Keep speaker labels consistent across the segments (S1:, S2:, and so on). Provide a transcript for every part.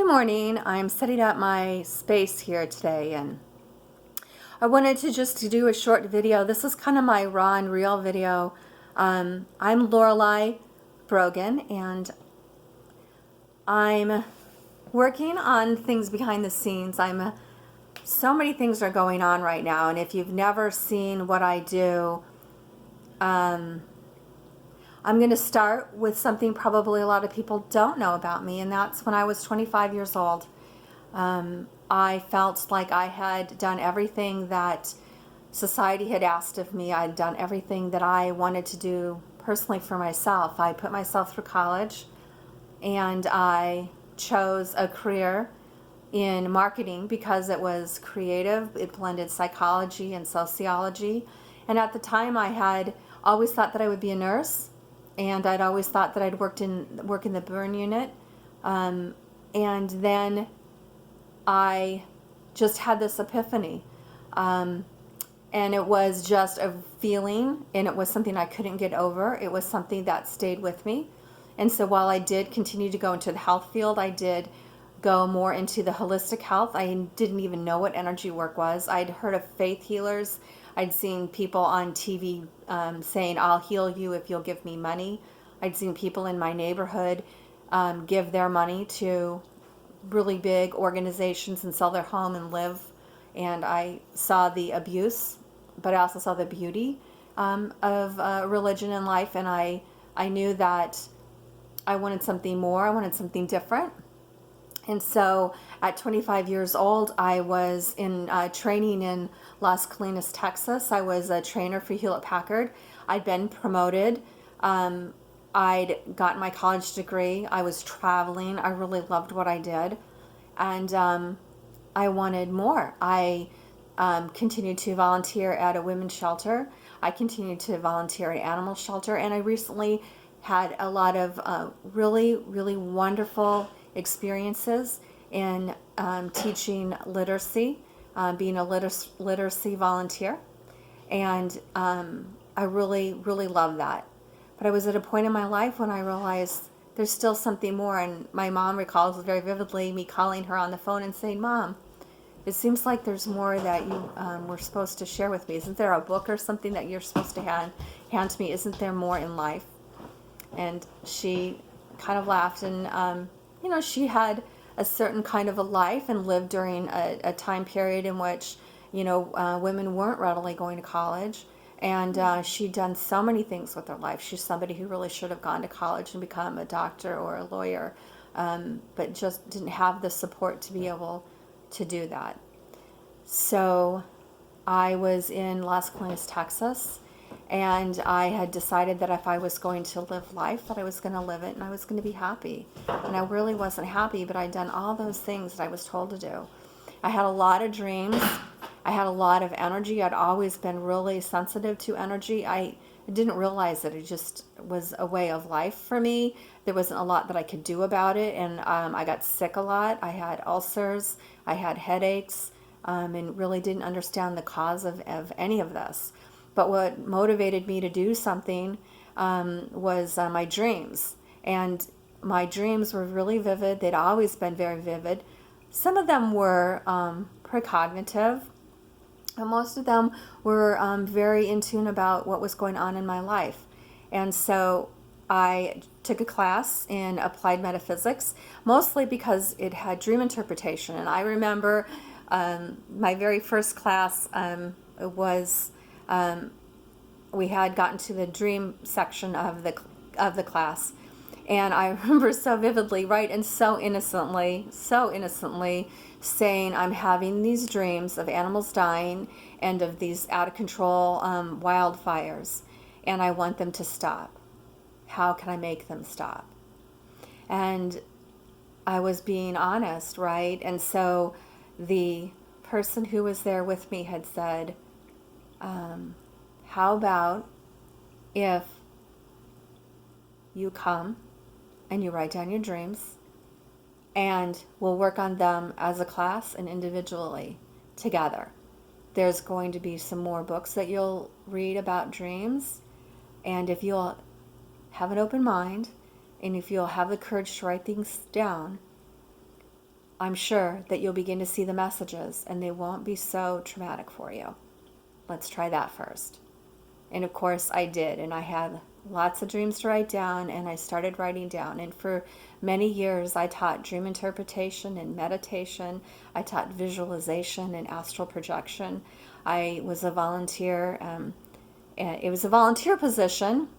S1: morning. I'm setting up my space here today, and I wanted to just do a short video. This is kind of my raw and real video. I'm Lorelei Brogan, and I'm working on things behind the scenes. So many things are going on right now, and if you've never seen what I do, I'm going to start with something probably a lot of people don't know about me, and that's when I was 25 years old. I felt like I had done everything that society had asked of me. I'd done everything that I wanted to do personally for myself. I put myself through college, and I chose a career in marketing because it was creative. It blended psychology and sociology. And at the time, I had always thought that I would be a nurse, and I'd always thought that I'd work in the burn unit. And then I just had this epiphany. And it was just a feeling, and it was something I couldn't get over. It was something that stayed with me. And so while I did continue to go into the health field, I did go more into the holistic health. I didn't even know what energy work was. I'd heard of faith healers. I'd seen people on TV saying, "I'll heal you if you'll give me money." I'd seen people in my neighborhood give their money to really big organizations and sell their home and live. And I saw the abuse, but I also saw the beauty of religion in life. And I knew that I wanted something more. I wanted something different. And so at 25 years old, I was in training in Las Colinas, Texas. I was a trainer for Hewlett Packard. I'd been promoted. I'd gotten my college degree. I was traveling. I really loved what I did. And I wanted more. I continued to volunteer at a women's shelter. I continued to volunteer at animal shelter. And I recently had a lot of really, really wonderful experiences in teaching literacy, being a literacy volunteer. And I really, really love that. But I was at a point in my life when I realized there's still something more. And my mom recalls very vividly me calling her on the phone and saying, "Mom, it seems like there's more that you were supposed to share with me. Isn't there a book or something that you're supposed to hand to me? Isn't there more in life?" And she kind of laughed, and she had a certain kind of a life and lived during a time period in which women weren't readily going to college. And she'd done so many things with her life. She's somebody who really should have gone to college and become a doctor or a lawyer, but just didn't have the support to be able to do that. So I was in Las Colinas, Texas, and I had decided that if I was going to live life, that I was going to live it, and I was going to be happy. And I really wasn't happy, but I'd done all those things that I was told to do. I had a lot of dreams. I had a lot of energy. I'd always been really sensitive to energy. I didn't realize that it just was a way of life for me. There wasn't a lot that I could do about it, and I got sick a lot. I had ulcers. I had headaches, and really didn't understand the cause of any of this. But what motivated me to do something was my dreams. And my dreams were really vivid. They'd always been very vivid. Some of them were precognitive, and most of them were very in tune about what was going on in my life. And so I took a class in applied metaphysics, mostly because it had dream interpretation. And I remember my very first class was we had gotten to the dream section of the class, and I remember so vividly, right, and so innocently saying, "I'm having these dreams of animals dying and of these out of control wildfires, and I want them to stop. How can I make them stop?" And I was being honest, right? And so the person who was there with me had said, "How about if you come and you write down your dreams, and we'll work on them as a class and individually together. There's going to be some more books that you'll read about dreams, and if you'll have an open mind, and if you'll have the courage to write things down, I'm sure that you'll begin to see the messages and they won't be so traumatic for you. Let's try that first. And of course I did, and I had lots of dreams to write down, and I started writing down. And for many years I taught dream interpretation and meditation. I taught visualization and astral projection. I was a volunteer. It was a volunteer position,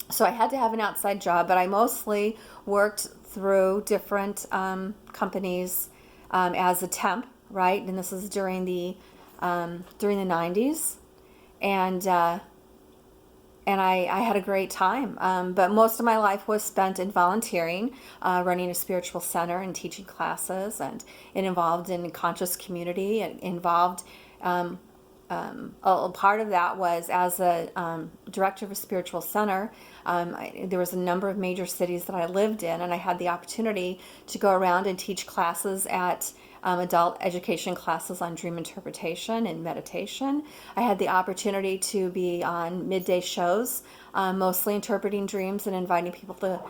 S1: so I had to have an outside job, but I mostly worked through different companies as a temp, right? And this is during the 90s, and I had a great time. But most of my life was spent in volunteering, running a spiritual center and teaching classes, and it involved in conscious community. It involved a part of that was as a director of a spiritual center. There was a number of major cities that I lived in, and I had the opportunity to go around and teach classes at adult education classes on dream interpretation and meditation. I had the opportunity to be on midday shows, mostly interpreting dreams and inviting people to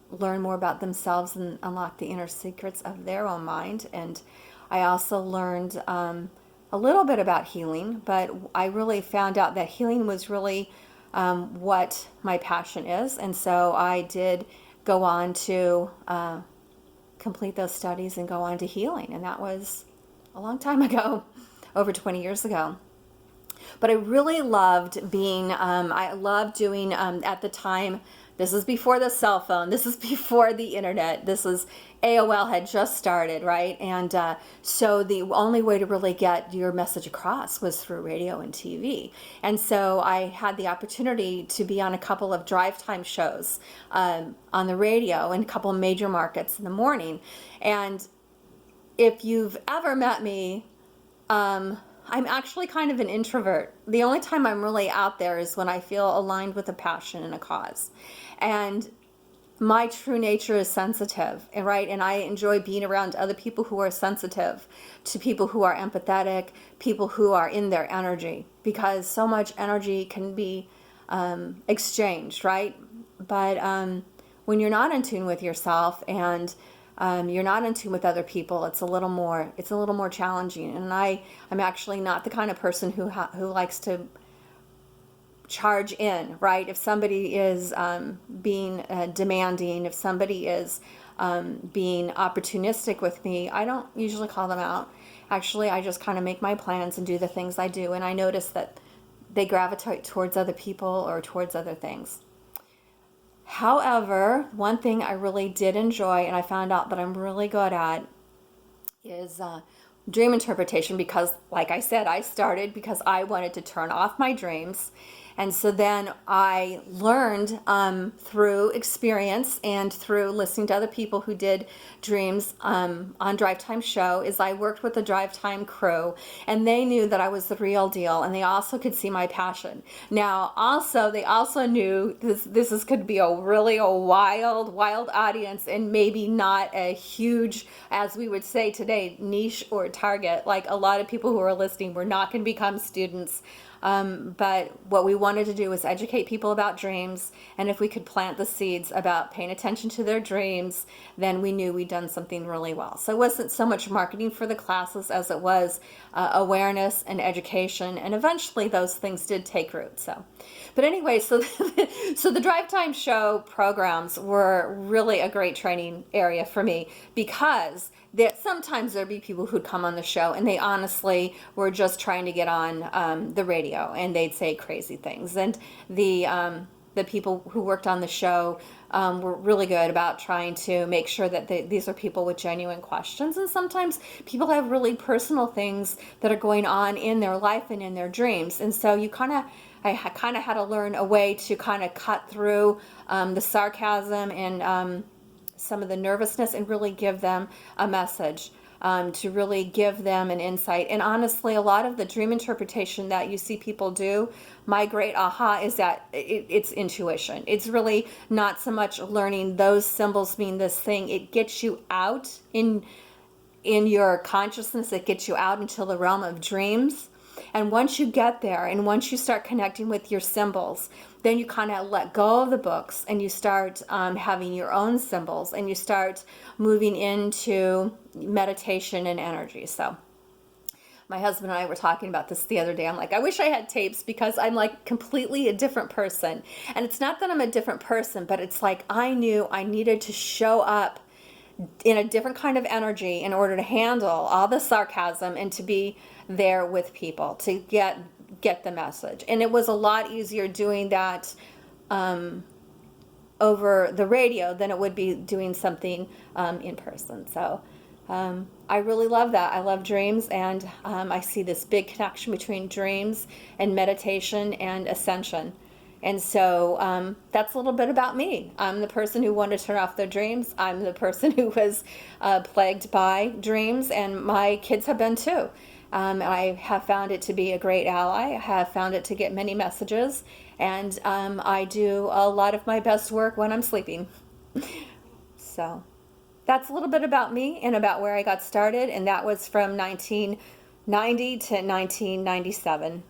S1: learn more about themselves and unlock the inner secrets of their own mind. And I also learned a little bit about healing, but I really found out that healing was really what my passion is. And so I did go on to complete those studies and go on to healing. And that was a long time ago, over 20 years ago. But I really loved I loved doing, at the time, this is before the cell phone, this is before the internet, this is AOL had just started, right? And so the only way to really get your message across was through radio and TV. And so I had the opportunity to be on a couple of drive time shows on the radio in a couple of major markets in the morning. And if you've ever met me, I'm actually kind of an introvert. The only time I'm really out there is when I feel aligned with a passion and a cause. And my true nature is sensitive, right? And I enjoy being around other people who are sensitive, to people who are empathetic, people who are in their energy, because so much energy can be exchanged, right? But when you're not in tune with yourself and you're not in tune with other people, it's a little more challenging. And I'm actually not the kind of person who likes to charge in, right? If somebody is being demanding, if somebody is being opportunistic with me, I don't usually call them out. Actually, I just kind of make my plans and do the things I do, and I notice that they gravitate towards other people or towards other things. However, one thing I really did enjoy, and I found out that I'm really good at, is dream interpretation, because, like I said, I started because I wanted to turn off my dreams. And so then I learned through experience and through listening to other people who did dreams on Drive Time Show, is I worked with the Drive Time crew, and they knew that I was the real deal, and they also could see my passion. Now, they also knew this could be a wild audience, and maybe not a huge, as we would say today, niche or target. Like, a lot of people who are listening were not going to become students. But what we wanted to do was educate people about dreams, and if we could plant the seeds about paying attention to their dreams, then we knew we'd done something really well. So it wasn't so much marketing for the classes as it was awareness and education, and eventually those things did take root. But anyway, so the Drive Time Show programs were really a great training area for me, because sometimes there'd be people who'd come on the show and they honestly were just trying to get on the radio, and they'd say crazy things. And the people who worked on the show were really good about trying to make sure that these are people with genuine questions. And sometimes people have really personal things that are going on in their life and in their dreams. And so I kind of had to learn a way to kind of cut through the sarcasm and some of the nervousness and really give them a message, to really give them an insight. And honestly, a lot of the dream interpretation that you see people do, my great aha is that it's intuition. It's really not so much learning those symbols mean this thing. It gets you out in your consciousness. It gets you out into the realm of dreams. And once you get there and once you start connecting with your symbols, then you kind of let go of the books and you start having your own symbols and you start moving into meditation and energy. So my husband and I were talking about this the other day. I'm like, I wish I had tapes because I'm like completely a different person. And it's not that I'm a different person, but it's like I knew I needed to show up in a different kind of energy in order to handle all the sarcasm and to be there with people to get the message. And it was a lot easier doing that over the radio than it would be doing something in person. So I really love that. I love dreams, and I see this big connection between dreams and meditation and ascension. And so that's a little bit about me. I'm the person who wanted to turn off their dreams. I'm the person who was plagued by dreams, and my kids have been too. I have found it to be a great ally. I have found it to get many messages, and I do a lot of my best work when I'm sleeping. So that's a little bit about me and about where I got started, and that was from 1990 to 1997.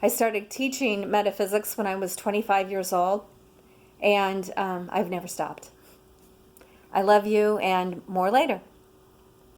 S1: I started teaching metaphysics when I was 25 years old, and I've never stopped. I love you, and more later.